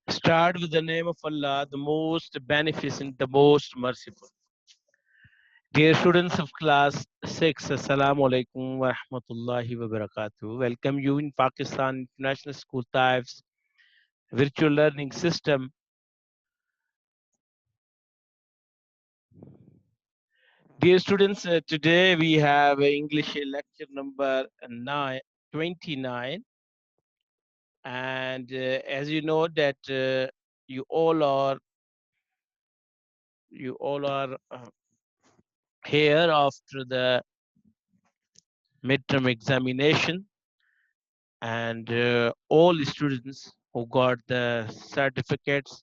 Start with the name of Allah, the most beneficent, the most merciful. Dear students of class 6, Assalamu alaikum wa rahmatullahi wa barakatuh. Welcome you in Pakistan International School Taif's virtual learning system. Dear students, today we have English lecture number 29. And as you know that you all are here after the midterm examination, and all students who got the certificates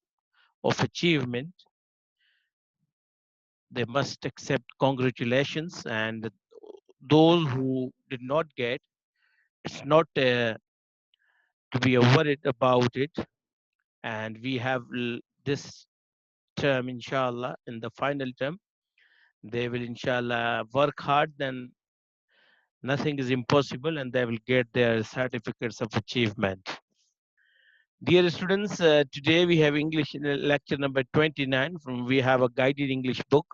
of achievement, they must accept congratulations, and those who did not get, it's not to be worried about it. And we have this term, inshallah, in the final term, they will inshallah work hard, then nothing is impossible, and they will get their certificates of achievement. Dear students, today we have English lecture number 29. We have a guided English book.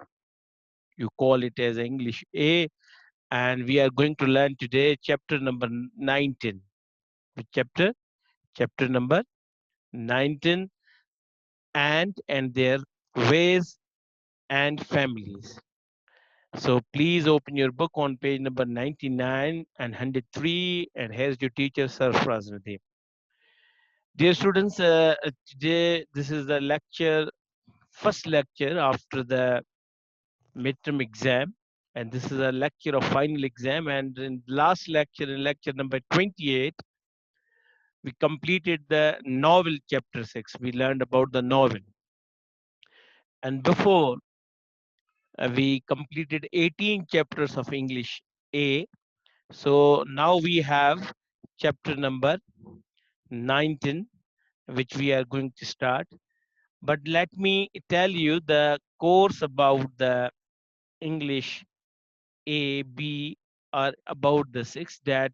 You call it as English A, and we are going to learn today chapter number 19. Which chapter? Chapter number 19, and their ways and families. So please open your book on page number 99 and 103, and here's your teacher, Sarfraz Nadeem. Dear students, today this is the first lecture after the midterm exam, and this is a lecture of final exam. And in last lecture, in lecture number 28, we completed the novel chapter 6. We learned about the novel, and before we completed 18 chapters of English A. So now we have chapter number 19, which we are going to start. But let me tell you the course about the English A, B are about the six, that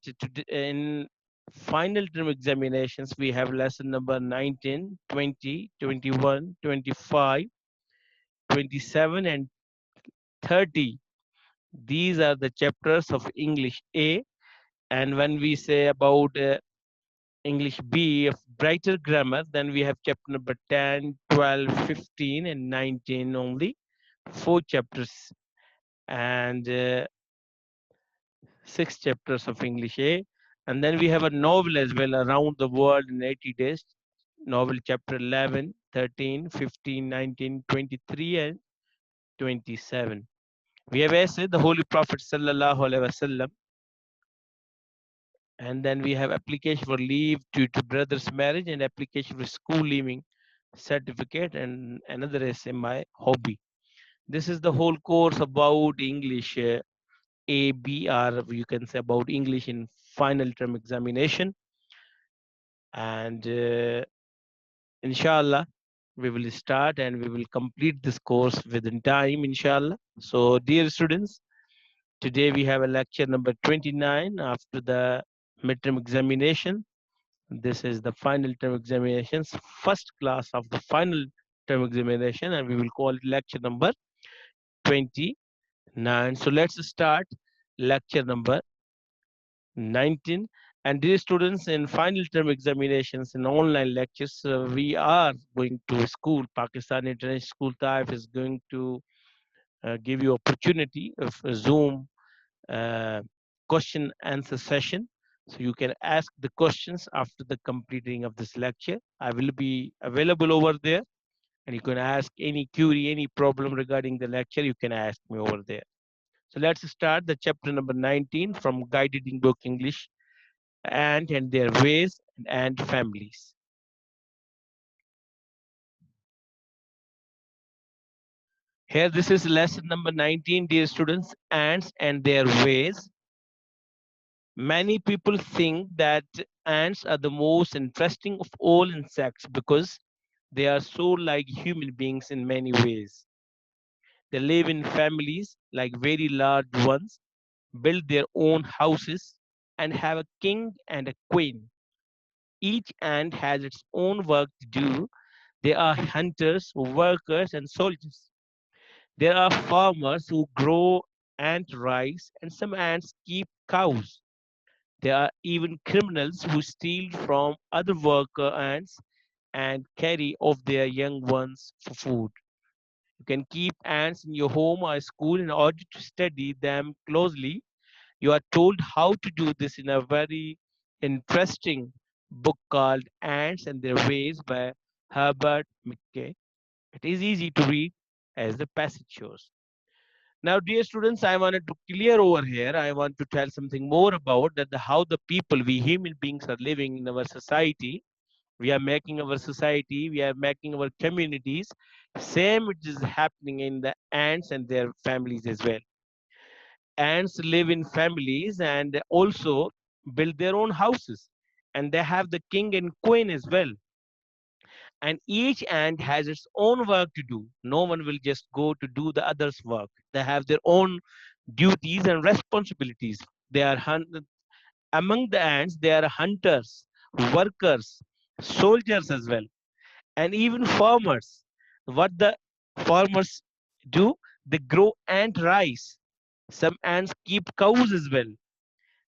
in final term examinations we have lesson number 19, 20, 21, 25, 27, and 30. These are the chapters of English A. And when we say about English B of brighter grammar, then we have chapter number 10, 12, 15, and 19 only. 4 chapters, and 6 chapters of English A. And then we have a novel as well, Around the World in 80 Days. Novel chapter 11, 13, 15, 19, 23, and 27. We have essay, The Holy Prophet Sallallahu Alaihi Wasallam. And then we have application for leave due to brother's marriage, and application for school leaving certificate, and another essay, My Hobby. This is the whole course about English A, B, or you can say about English in final term examination. And inshallah, we will start and we will complete this course within time, inshallah. So, dear students, today we have a lecture number 29 after the midterm examination. This is the final term examinations, first class of the final term examination, and we will call it lecture number 29. So let's start lecture number 19. And dear students, in final term examinations in online lectures, we are going to school. Pakistan International School Taif is going to give you opportunity of a Zoom uh, question answer session. So you can ask the questions after the completing of this lecture. I will be available over there, and you can ask any query, any problem regarding the lecture, you can ask me over there. So let's start the chapter number 19 from Guided in Book English, and their ways and families. Here, this is lesson number 19, dear students, ants and their ways. Many people think that ants are the most interesting of all insects because they are so like human beings in many ways. They live in families like very large ones, build their own houses, and have a king and a queen. Each ant has its own work to do, There are hunters, workers, and soldiers. There are farmers who grow ant rice, and some ants keep cows. There are even criminals who steal from other worker ants and carry off their young ones for food. You can keep ants in your home or school in order to study them closely. You are told how to do this in a very interesting book called Ants and Their Ways by Herbert McKay. It is easy to read as the passage shows. Now, dear students, I wanted to clear over here. I want to tell something more about that how the people, we human beings, are living in our society. We are making our society, we are making our communities. Same it is happening in the ants and their families as well. Ants live in families and also build their own houses. And they have the king and queen as well. And each ant has its own work to do. No one will just go to do the other's work. They have their own duties and responsibilities. They are among the ants. They are hunters, workers, soldiers as well, and even farmers. What the farmers do? They grow ant rice. Some ants keep cows as well.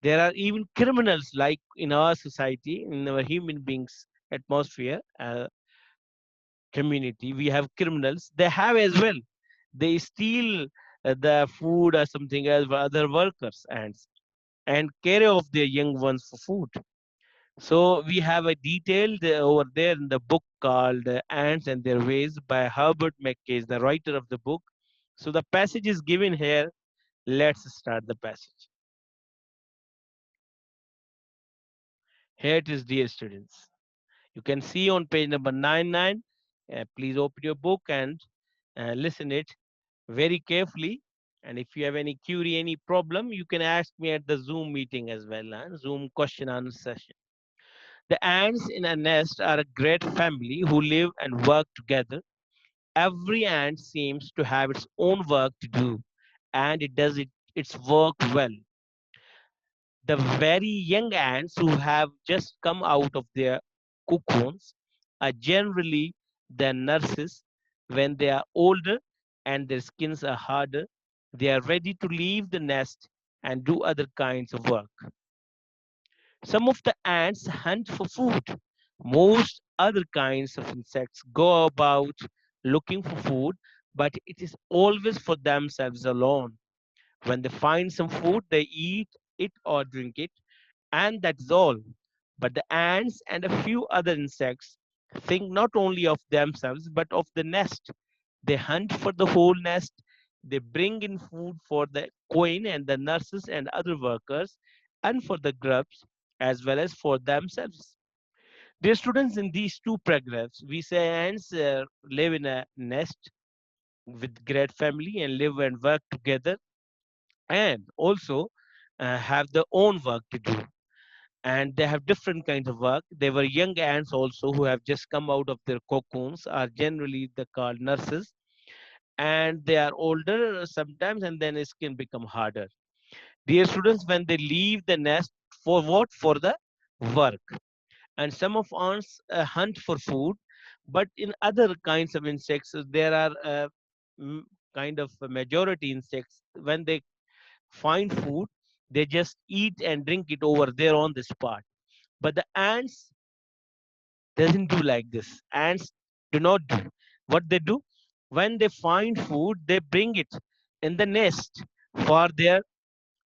There are even criminals like in our society, in our human beings atmosphere. Community, we have criminals. They have as well. They steal the food or something else for other workers and carry off their young ones for food. So we have a detailed over there in the book called Ants and Their Ways by Herbert McKay, the writer of the book. So the passage is given here. Let's start the passage. Here it is, dear students. You can see on page number 99. Please open your book and listen it very carefully. And if you have any query, any problem, you can ask me at the Zoom meeting as well, Zoom question answer session. The ants in a nest are a great family who live and work together. Every ant seems to have its own work to do, and it does its work well. The very young ants who have just come out of their cocoons are generally the nurses. When they are older and their skins are harder, they are ready to leave the nest and do other kinds of work. Some of the ants hunt for food. Most other kinds of insects go about looking for food, but it is always for themselves alone. When they find some food, they eat it or drink it, and that's all. But the ants and a few other insects think not only of themselves but of the nest. They hunt for the whole nest. They bring in food for the queen and the nurses and other workers, and for the grubs as well as for themselves. Dear students, in these two paragraphs, we say ants live in a nest with great family and live and work together, and also have their own work to do, and they have different kinds of work. They were young ants also who have just come out of their cocoons, are generally the called nurses, and they are older sometimes, and then it can become harder. Dear students, when they leave the nest for what? For the work. And some of ants hunt for food, but in other kinds of insects, there are m- kind of a majority insects. When they find food, they just eat and drink it over there on the spot. But the ants doesn't do like this. Ants do not do what they do. When they find food, they bring it in the nest for their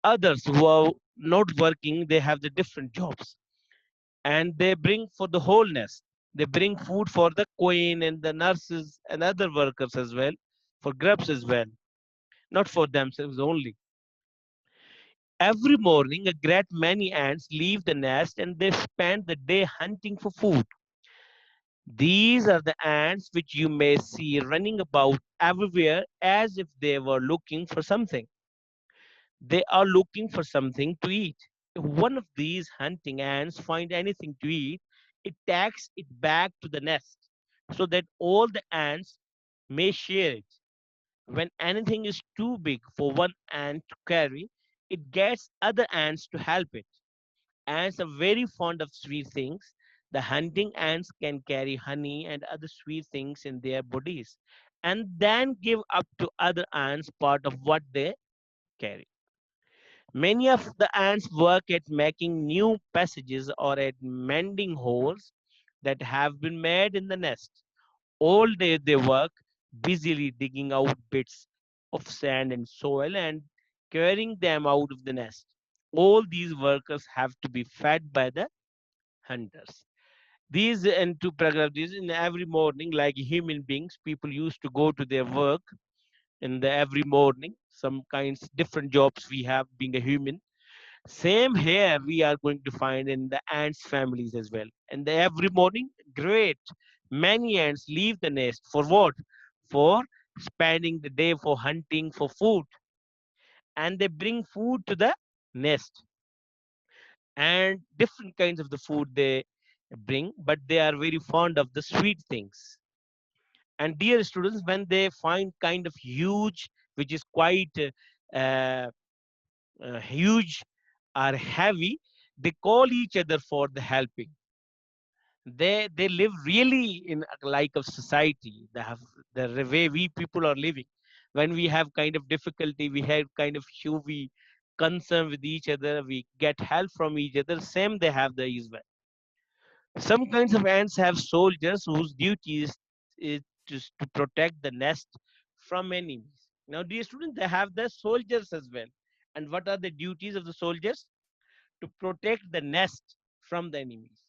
others who are not working. They have the different jobs, and they bring for the whole nest. They bring food for the queen and the nurses and other workers as well, for grubs as well, not for themselves only. Every morning, a great many ants leave the nest and they spend the day hunting for food. These are the ants which you may see running about everywhere as if they were looking for something. They are looking for something to eat. If one of these hunting ants find anything to eat, it takes it back to the nest so that all the ants may share it. When anything is too big for one ant to carry, it gets other ants to help it. Ants are very fond of sweet things. The hunting ants can carry honey and other sweet things in their bodies and then give up to other ants part of what they carry. Many of the ants work at making new passages or at mending holes that have been made in the nest. All day they work busily digging out bits of sand and soil and carrying them out of the nest. All these workers have to be fed by the hunters. These and to paragraph this in every morning, like human beings, people used to go to their work in the every morning. Some kinds different jobs we have being a human. Same here we are going to find in the ants families as well. And every morning, great. Many ants leave the nest for what? For spending the day for hunting for food. And they bring food to the nest. And different kinds of the food they bring, but they are very fond of the sweet things. And dear students, when they find kind of huge, which is quite uh, huge or heavy, they call each other for the helping. They live really in a like of society. They have the way we people are living. When we have kind of difficulty, we have kind of we concern with each other, we get help from each other. Same they have the Israel. Some kinds of ants have soldiers whose duty is to protect the nest from enemies. Now, dear students, they have the soldiers as well. And what are the duties of the soldiers? To protect the nest from the enemies.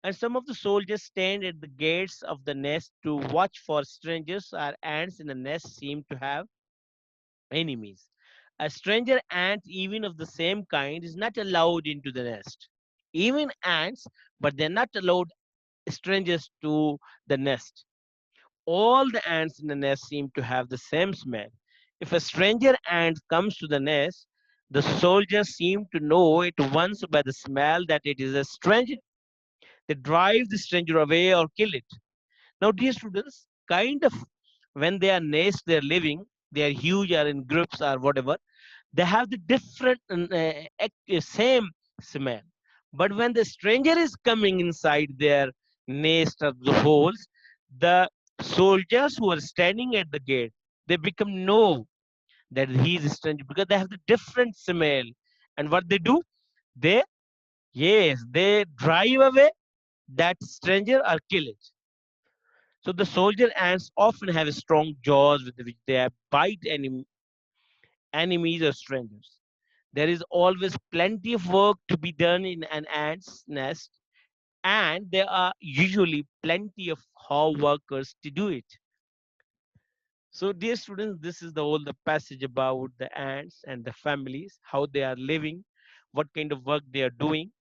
And some of the soldiers stand at the gates of the nest to watch for strangers or ants in the nest seem to have enemies. A stranger ant, even of the same kind, is not allowed into the nest. Even ants, but they're not allowed strangers to the nest. All the ants in the nest seem to have the same smell. If a stranger ant comes to the nest, the soldiers seem to know at once by the smell that it is a stranger. They drive the stranger away or kill it. Now, dear students, kind of when they are nest, they're living, they are huge or in groups or whatever, they have the different same smell. But when the stranger is coming inside their nest of the holes, the soldiers who are standing at the gate, they become know that he is a stranger because they have the different smell. And what they do, they yes, they drive away that stranger or kill it. So the soldier ants often have strong jaws with which they bite enemies or strangers. There is always plenty of work to be done in an ant's nest, and there are usually plenty of hard workers to do it. So, dear students, this is the whole the passage about the ants and the families, how they are living, what kind of work they are doing,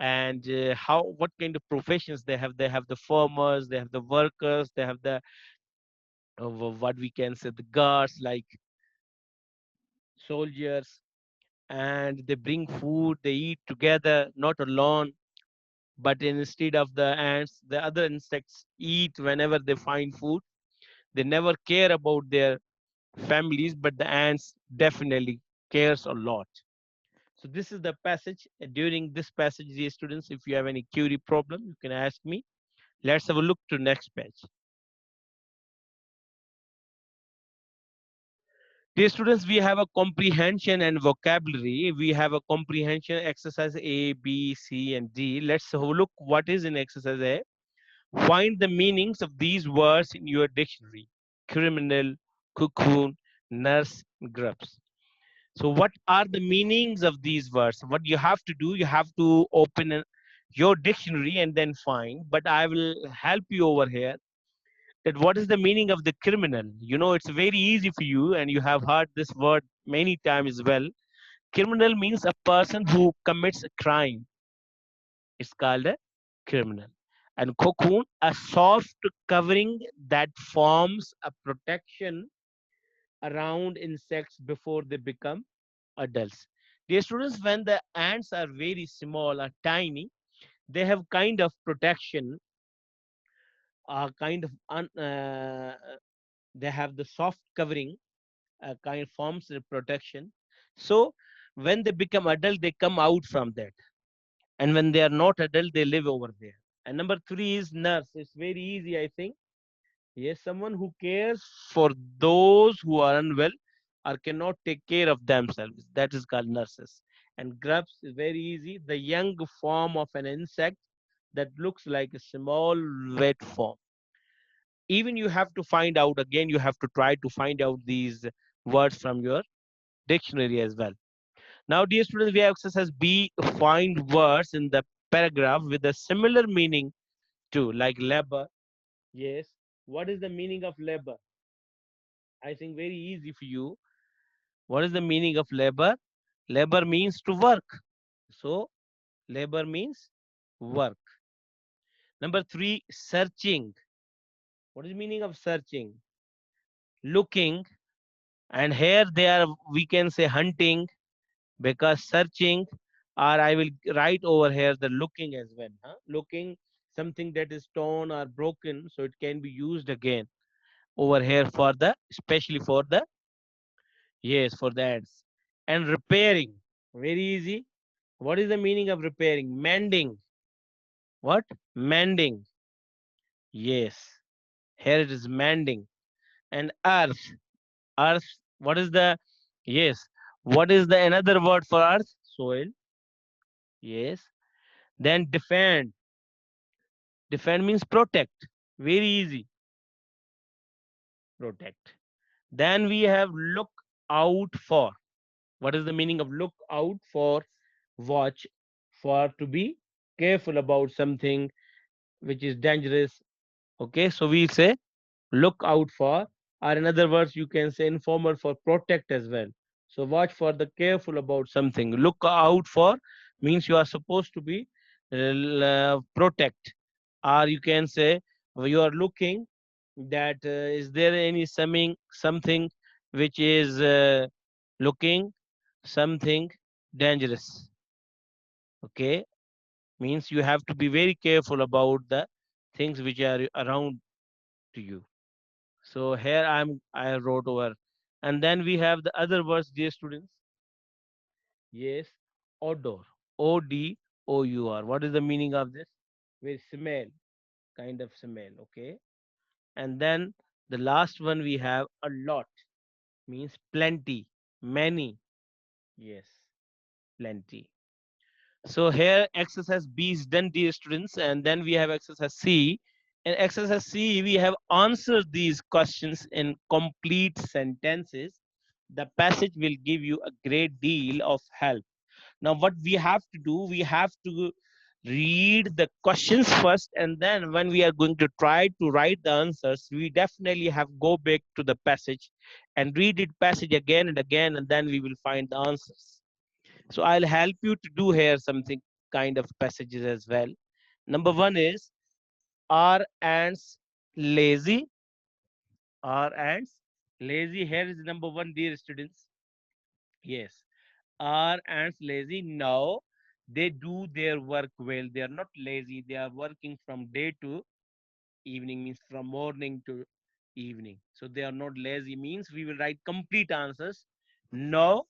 and how what kind of professions they have. They have the farmers, they have the workers, they have the what we can say the guards like soldiers, and they bring food, they eat together, not alone. But instead of the ants, the other insects eat whenever they find food. They never care about their families, but the ants definitely cares a lot. So this is the passage. During this passage, dear students, if you have any query problem, you can ask me. Let's have a look to next page. Dear students, we have a comprehension and vocabulary. We have a comprehension exercise A, B, C, and D. Let's have a look what is in exercise A. Find the meanings of these words in your dictionary. Criminal, cocoon, nurse, grubs. So what are the meanings of these words? What you have to do, you have to open your dictionary and then find. But I will help you over here that what is the meaning of the criminal. You know, it's very easy for you and you have heard this word many times as well. Criminal means a person who commits a crime. It's called a criminal. And cocoon, a soft covering that forms a protection around insects before they become adults. Dear students, when the ants are very small or tiny, they have kind of protection, kind of they have the soft covering, kind of forms the protection. So when they become adult, they come out from that, and when they are not adult, they live over there. And number three is nurse. It's very easy, I think. Yes, someone who cares for those who are unwell or cannot take care of themselves. That is called nurses. And grubs is very easy. The young form of an insect that looks like a small wet form. Even you have to find out again, you have to try to find out these words from your dictionary as well. Now, dear students, we have exercise B, find words in the paragraph with a similar meaning to, like labor. Yes. What is the meaning of labor? I think very easy for you. What is the meaning of labor? Labor means to work. So, labor means work. Number three, searching. What is the meaning of searching? Looking. And here they are, we can say hunting, because searching, or I will write over here the looking as well. Huh? Looking something that is torn or broken, so it can be used again over here for the, especially for the, yes, for the ads. And repairing, very easy. What is the meaning of repairing? Mending. What? Mending. Yes. Here it is mending. And earth. Earth. What is the, yes. What is the another word for earth? Soil. Yes. Then defend. Defend means protect. Very easy. Protect. Then we have look out for. What is the meaning of look out for? Watch for, to be careful about something which is dangerous. Okay, so we say look out for, or in other words, you can say informer for protect as well. So watch for the careful about something. Look out for means you are supposed to be protect, or you can say you are looking that is there any something which is looking something dangerous. Okay, means you have to be very careful about the things which are around to you. So here I wrote over. And then we have the other words, dear students. Yes, odor. ODOUR. What is the meaning of this? With smell, kind of smell. Okay. And then the last one we have a lot, means plenty, many. Yes, plenty. So here exercise B is done, dear students, and then we have exercise C. In exercise C, we have answered these questions in complete sentences. The passage will give you a great deal of help. Now, what we have to do, we have to read the questions first, and then when we are going to try to write the answers, we definitely have go back to the passage and read it passage again and again, and then we will find the answers. So I'll help you to do here something kind of passages as well. Number one is, are ants lazy? Are ants lazy? Here is number one, dear students. Yes. Are ants lazy? No. They do their work well. They are not lazy. They are working from day to evening, means from morning to evening. So they are not lazy, means we will write complete answers. No,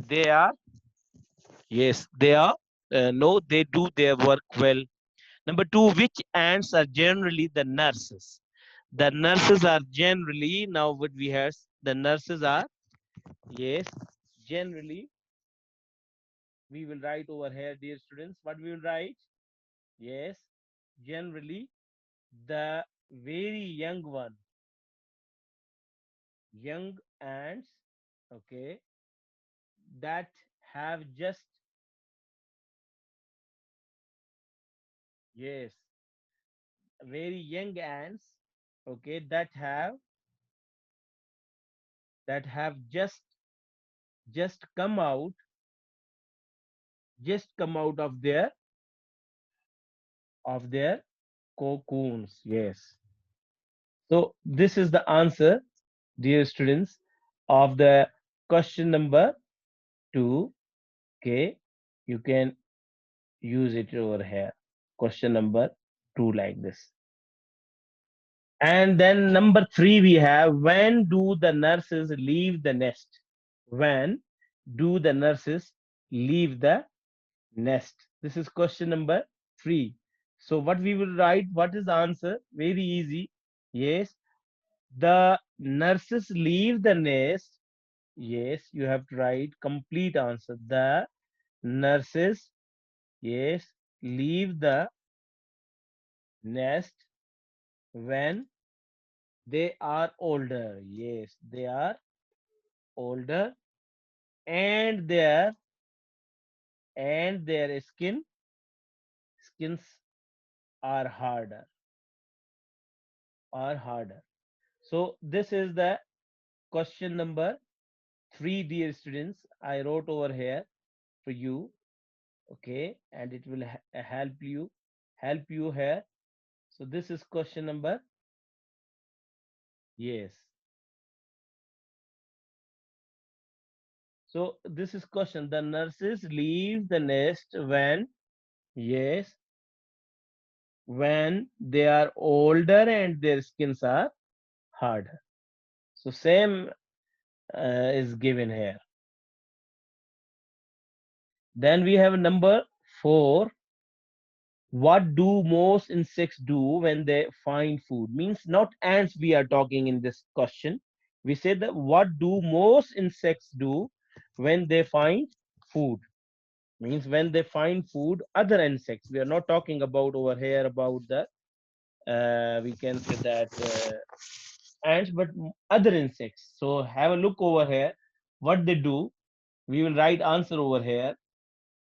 they are. Yes, they are. No, they do their work well. Number two, which ants are generally the nurses? The nurses are generally, now what we have, the nurses are, yes, generally, we will write over here, dear students, what we will write? Yes, generally, the very young one, young ants, okay, that have just, yes, very young ants, okay, that have just come out, just come out of their cocoons. Yes. So this is the answer, dear students, of the question number two. Okay. You can use it over here. Question number two, like this. And then number three, we have, when do the nurses leave the nest? When do the nurses leave the nest? This is question number three. So what we will write, what is the answer? Very easy. Yes, the nurses leave the nest. Yes, you have to write complete answer. The nurses, yes, leave the nest when they are older. Yes, they are older, and their skins are harder. So this is the question number 3, dear students. I wrote over here for you. Okay, and it will help you here. So this is question number, yes. So this is question. The nurses leave the nest when, yes, when they are older and their skins are harder. So same is given here. Then we have number 4. What do most insects do when they find food? Means not ants we are talking in this question. We say that what do most insects do when they find food? Means when they find food, other insects. We are not talking about over here about the we can say that ants, but other insects. So have a look over here. What they do? We will write answer over here.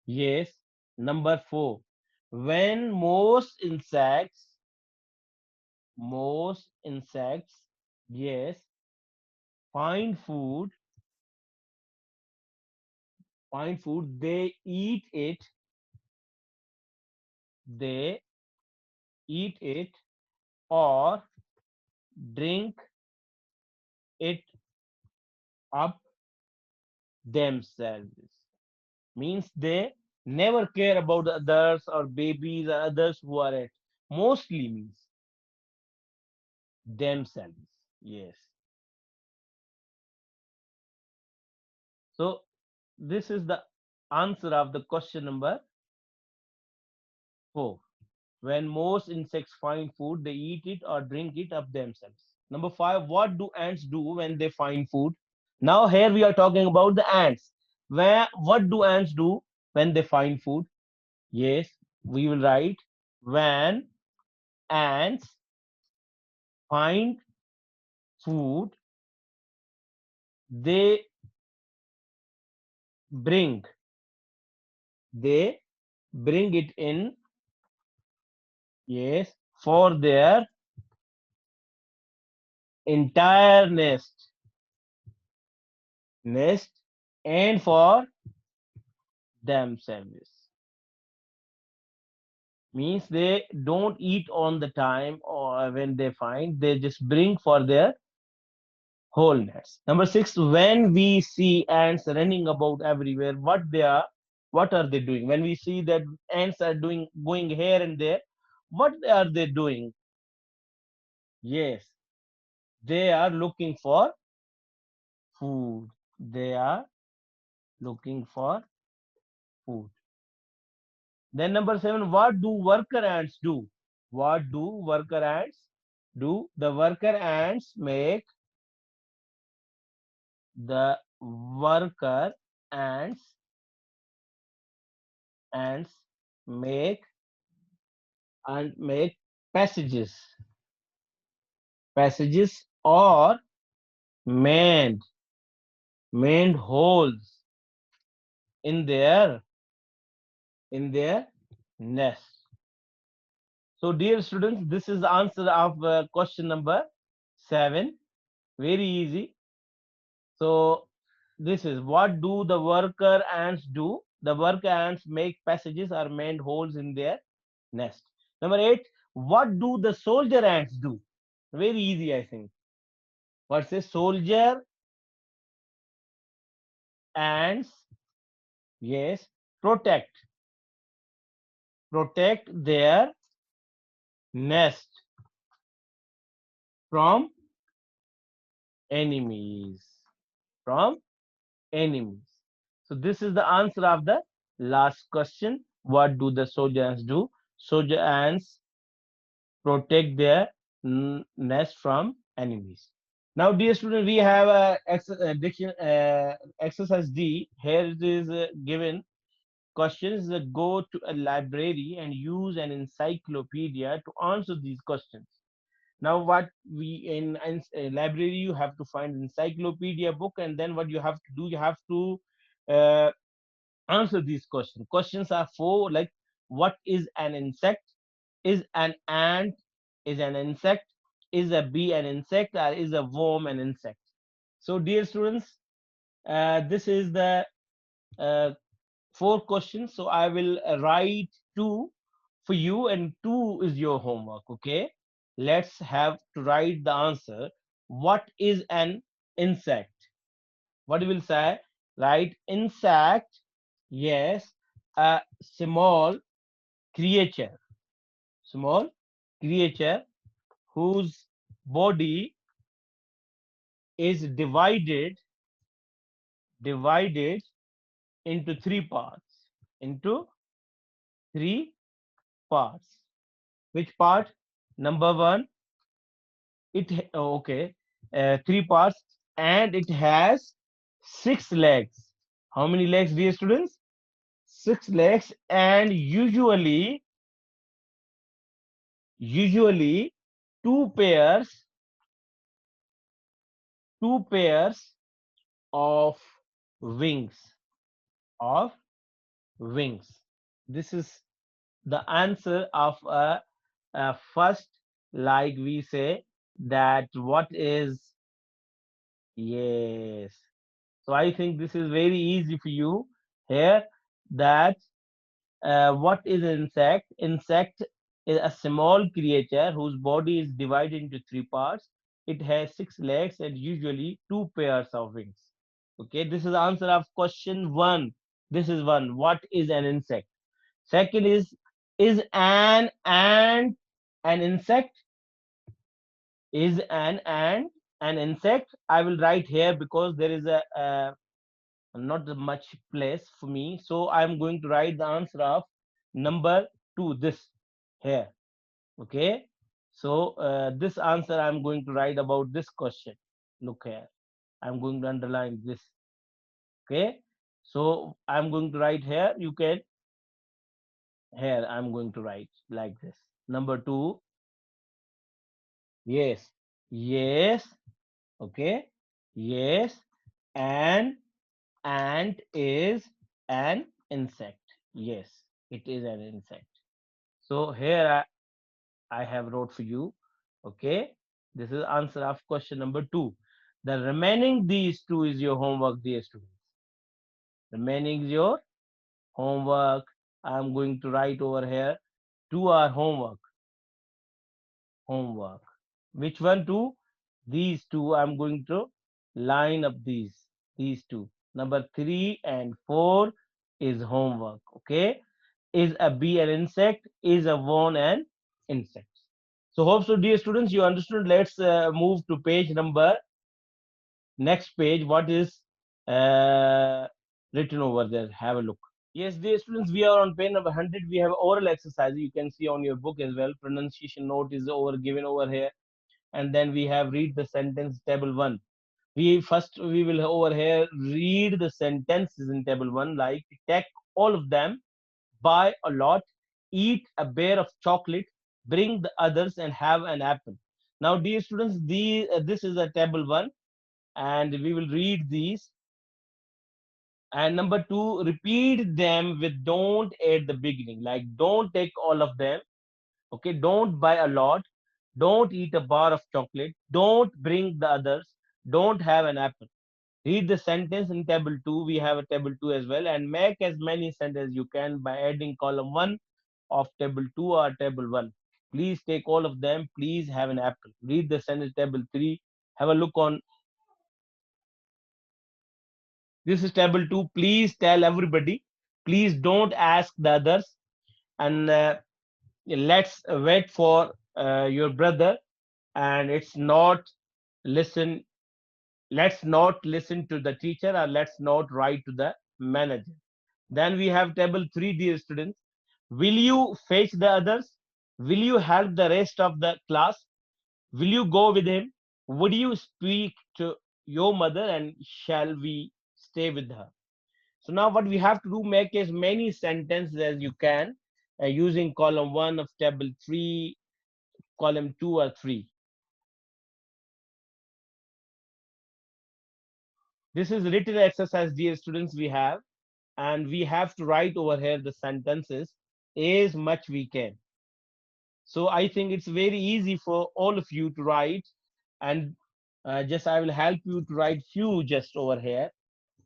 Yes, number 4. When most insects, yes, find food, they they eat it or drink it up themselves. Means they never care about others or babies or others who are at, mostly means themselves. Yes. So this is the answer of the question number 4. When most insects find food, they eat it or drink it up themselves. Number 5, what do ants do when they find food? Now here we are talking about the ants. What do ants do when they find food? Yes, we will write when ants find food, they bring they bring it in, yes, for their entire nest and for themselves. Means they don't eat on the time or when they find, they just bring for their whole nest. Number 6, when we see ants running about everywhere, what are they doing? When we see that ants are doing going here and there, what are they doing? Yes, they are looking for food. They are looking for food. Then number 7, what do worker ants do? What do worker ants do? The worker ants make the worker ants ants make make passages or mend holes in their nest. So dear students, this is the answer of question number 7. Very easy. So this is, what do the worker ants do? The worker ants make passages or mend holes in their nest. Number 8, what do the soldier ants do? Very easy, I think. What's a soldier ants? Yes, protect their nest from enemies. From enemies. So this is the answer of the last question. What do the soldiers do? so the ants protect their nest from enemies. Now, dear student, we have exercise D. Here it is given questions that go to a library and use an encyclopedia to answer these questions. Now, what we in a library, you have to find encyclopedia book, and then what you have to do, you have to uh, answer these questions. Questions are four, like what is an insect? Is an ant is an insect? Is a bee an insect? Or is a worm an insect? So, dear students, this is the uh, four questions. So I will write two for you, and two is your homework. Okay. Let's have to write the answer. What is an insect? What you will say? Right? Insect. Yes. A small creature. Small creature whose body is divided into three parts. Into three parts. Which part? Number one, okay, three parts, and it has six legs. How many legs, dear students? Six legs, and usually two pairs, two pairs of wings, of wings. This is the answer of a first, like we say that what is. Yes. So I think this is very easy for you here, that what is an insect? Insect is a small creature whose body is divided into three parts. It has six legs and usually two pairs of wings. Okay, this is the answer of question one. This is one. What is an insect? Second is an ant an insect? Is an ant an insect? I will write here because there is a not much place for me. So I'm going to write the answer of number two, this here. Okay. So this answer I'm going to write about this question. Look here. I'm going to underline this. Okay. So I'm going to write here. You can here. I'm going to write like this. Number two. Yes. Yes. Okay. Yes. And ant is an insect. Yes, it is an insect. So here I have wrote for you. Okay, this is answer of question number two. The remaining these two is your homework, dear students. Remaining is your homework. I am going to write over here. Two are homework. Homework. Which one two? These two. I'm going to line up these. These two. Number three and four is homework. Okay. Is a bee an insect? Is a worm an insect? So hope so, dear students, you understood. Let's move to page number next page. What is uh, written over there? Have a look. Yes, dear students, we are on page number 100. We have oral exercise. You can see on your book as well. Pronunciation note is over given over here, and then we have read the sentence table one. We will over here read the sentences in table one, like take all of them, buy a lot, eat a bear of chocolate, bring the others, and have an apple. Now, dear students, this is a table one, and we will read these. And number two, repeat them with don't at the beginning. Like, don't take all of them. Okay, don't buy a lot. Don't eat a bar of chocolate. Don't bring the others. Don't have an apple. Read the sentence in table 2. We have a table 2 as well, and make as many sentences you can by adding column 1 of table 2 or table 1. Please take all of them. Please have an apple. Read the sentence table 3. Have a look on this is table 2. Please tell everybody. Please don't ask the others. And let's wait for your brother. And it's not listen. Let's not listen to the teacher, or let's not write to the manager. Then we have table 3, dear students. Will you fetch the others? Will you help the rest of the class? Will you go with him? Would you speak to your mother and shall we stay with her? So now what we have to do, make as many sentences as you can using column 1 of table 3, column 2 or 3. This is written exercise, dear students, we have, and we have to write over here the sentences as much we can. So I think it's very easy for all of you to write, and just I will help you to write few just over here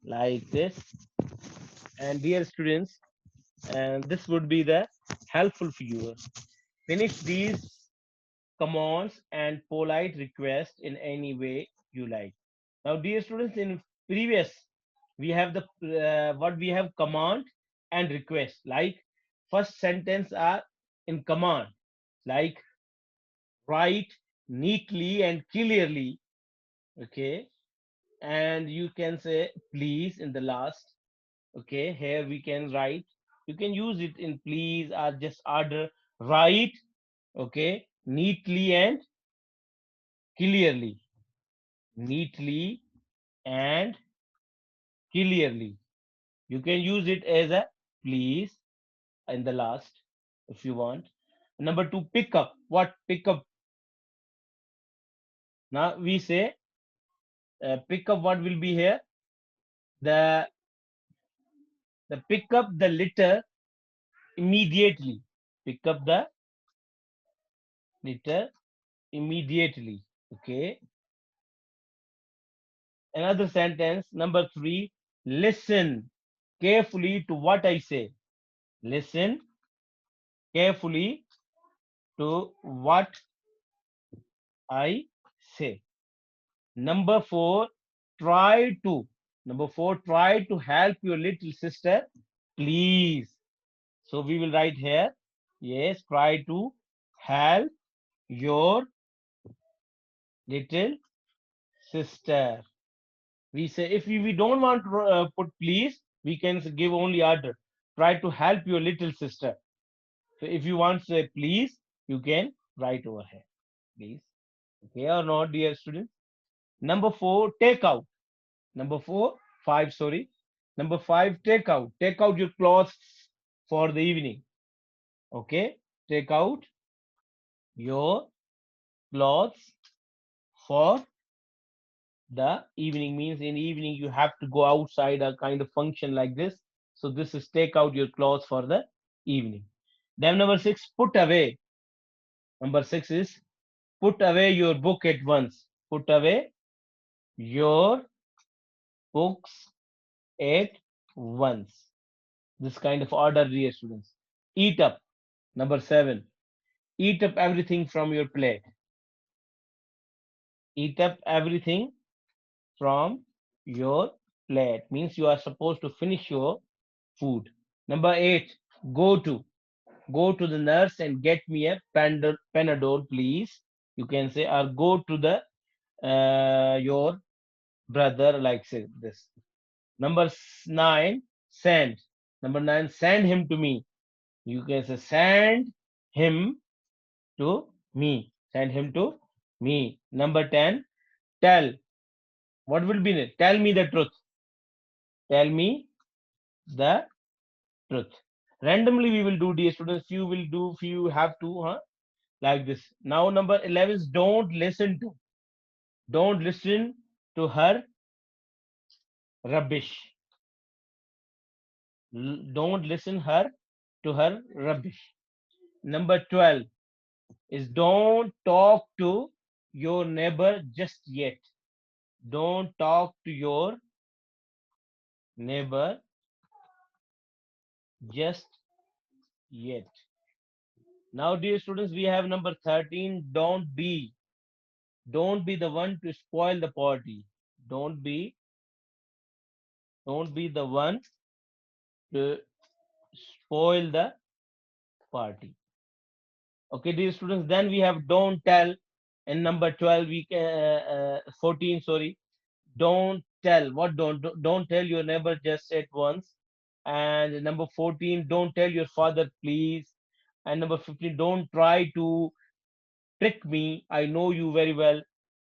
like this. And dear students, and this would be the helpful for you. Finish these commands and polite request in any way you like. Now, dear students, in previous we have the what we have command and request. Like first sentence are in command, like write neatly and clearly. Okay, and you can say please in the last. Okay, here we can write. You can use it in please or just order. Write. Okay, neatly and clearly. Neatly and clearly. You can use it as a please in the last if you want. Number two, pick up. What pick up? Now we say pick up. What will be here? The pick up the litter immediately. Pick up the litter immediately. Okay. Another sentence. Number three, listen carefully to what I say. Listen carefully to what I say. Number four, try to. Number four, try to help your little sister, please. So we will write here, yes, try to help your little sister. We say if we don't want to put please, we can give only order. Try to help your little sister. So if you want to say please, you can write over here, please. Okay or not, dear students? Number four, take out. Number four, five, sorry. Number five, take out. Take out your clothes for the evening. Okay. Take out your clothes for the evening means in evening you have to go outside a kind of function like this. So this is take out your clothes for the evening. Then number six, put away. Number six is put away your book at once. Put away your books at once. This kind of order, dear students. Eat up. Number seven, eat up everything from your plate. Eat up everything from your plate means you are supposed to finish your food. Number eight, go to. Go to the nurse and get me a Panadol, please. You can say, or go to the your brother, like say this. Number nine, send. Number nine, send him to me. You can say, send him to me. Send him to me. Number 10, tell. What will be it? Tell me the truth. Tell me the truth. Randomly we will do, dear students. Few will do, few have to, huh? Like this. Now number 11 is don't listen to. Don't listen to her rubbish. Don't listen her to her rubbish. Number 12 is don't talk to your neighbor just yet. Don't talk to your neighbor just yet. Now, dear students, we have number 13. Don't be the one to spoil the party. Don't be, don't be the one to spoil the party. Okay, dear students. Then we have don't tell. And number 12, 14. Sorry, don't tell. What don't tell your neighbor just at once. And number 14, don't tell your father, please. And number 15, don't try to trick me. I know you very well.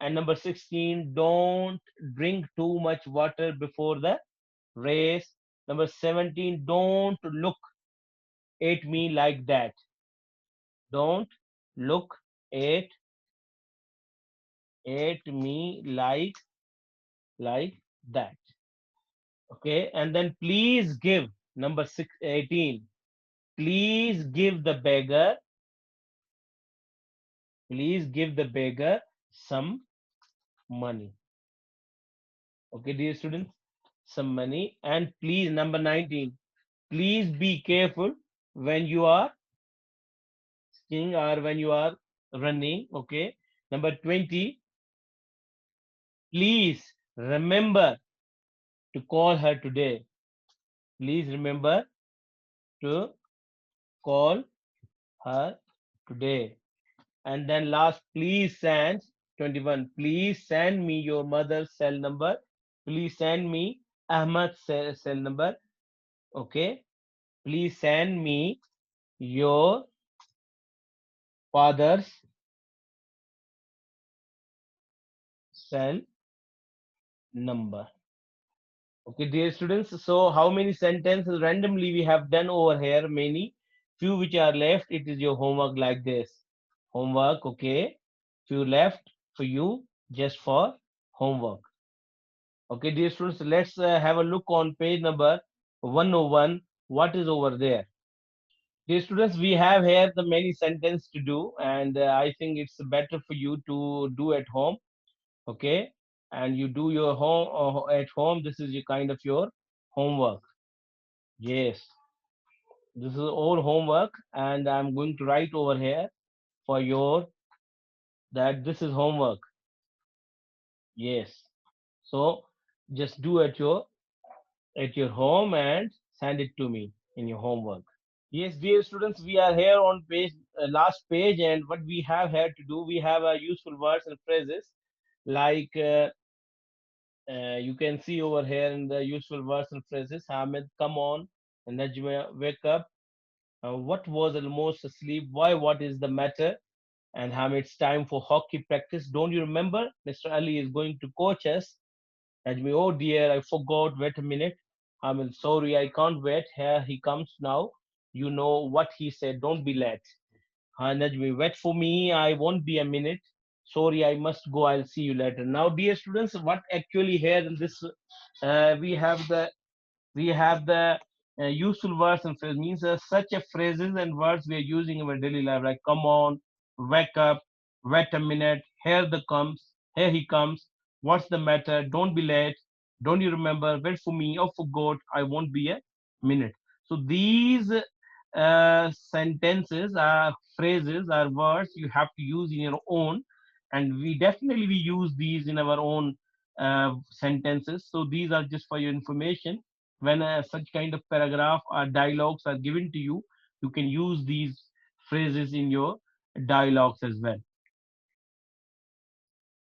And number 16, don't drink too much water before the race. Number 17, don't look at me like that. Don't look at me like that. Okay. And then please give number 18. Please give the beggar, please give the beggar some money. Okay, dear students, some money. And please, number 19, please be careful when you are skiing or when you are running. Okay. Number 20, please remember to call her today. Please remember to call her today. And then last, please send 21. Please send me your mother's cell number. Please send me Ahmad's cell number. Okay. Please send me your father's cell number. Okay, dear students. So how many sentences randomly we have done over here? Many. Few which are left. It is your homework like this. Homework. Okay. Few left for you just for homework. Okay, dear students, let's have a look on page number 101. What is over there? Dear students, we have here the many sentences to do, and I think it's better for you to do at home. Okay, and you do your home at home. This is your kind of your homework. Yes, this is all homework, and I'm going to write over here for your that this is homework. Yes, so just do at your home and send it to me in your homework. Yes, dear students, we are here on page last page, and what we have here to do, we have useful words and phrases like you can see over here in the useful words and phrases. Hamid, come on, and Najma, wake up. What was almost asleep? Why? What is the matter? And Hamid, it's time for hockey practice. Don't you remember? Mr. Ali is going to coach us. Najmi, oh dear, I forgot. Wait a minute. Hamid, sorry, I can't wait. Here he comes now. You know what he said. Don't be late. Najmi, wait for me. I won't be a minute. Sorry, I must go. I'll see you later. Now, dear students, what actually here in this we have the useful words and phrases means such a phrases and words we are using in our daily life like come on, wake up, wait a minute, here he comes, what's the matter, don't be late, don't you remember, wait for me, oh forgot, I won't be a minute. So these sentences are phrases are words you have to use in your own, and we definitely we use these in our own sentences. So these are just for your information. When such kind of paragraph or dialogues are given to you, you can use these phrases in your dialogues as well.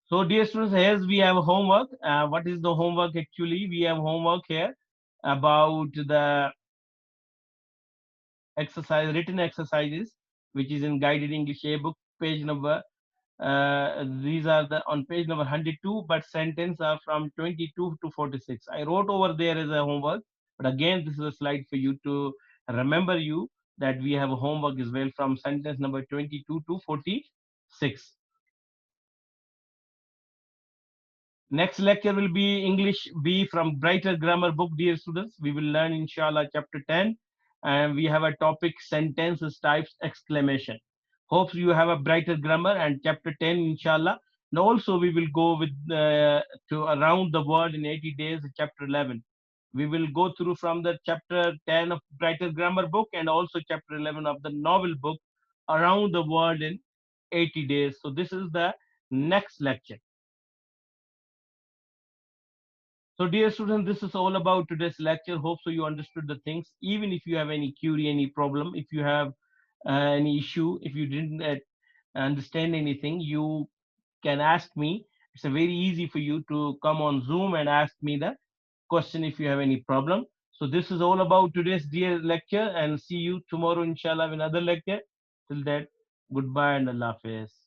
So dear students, here we have homework. What is the homework actually? We have homework here about the exercise, written exercises, which is in guided English A book, page number. These are the on page number 102, but sentence are from 22 to 46. I wrote over there as a homework, but again, this is a slide for you to remember you that we have a homework as well from sentence number 22 to 46. Next lecture will be English B from Brighter Grammar book, dear students. We will learn inshallah chapter 10, and we have a topic sentences types exclamation. Hope you have a brighter grammar and chapter 10 inshallah. And also we will go with to around the world in 80 days, chapter 11. We will go through from the chapter 10 of Brighter Grammar book and also chapter 11 of the novel book around the world in 80 days. So this is the next lecture. So, dear students, this is all about today's lecture. Hope so you understood the things. Even if you have any query, any problem, if you have any issue, if you didn't understand anything, you can ask me. It's a very easy for you to come on Zoom and ask me the question if you have any problem. So this is all about today's dear lecture, and see you tomorrow inshallah in another lecture. Till that, goodbye and Allah Hafiz.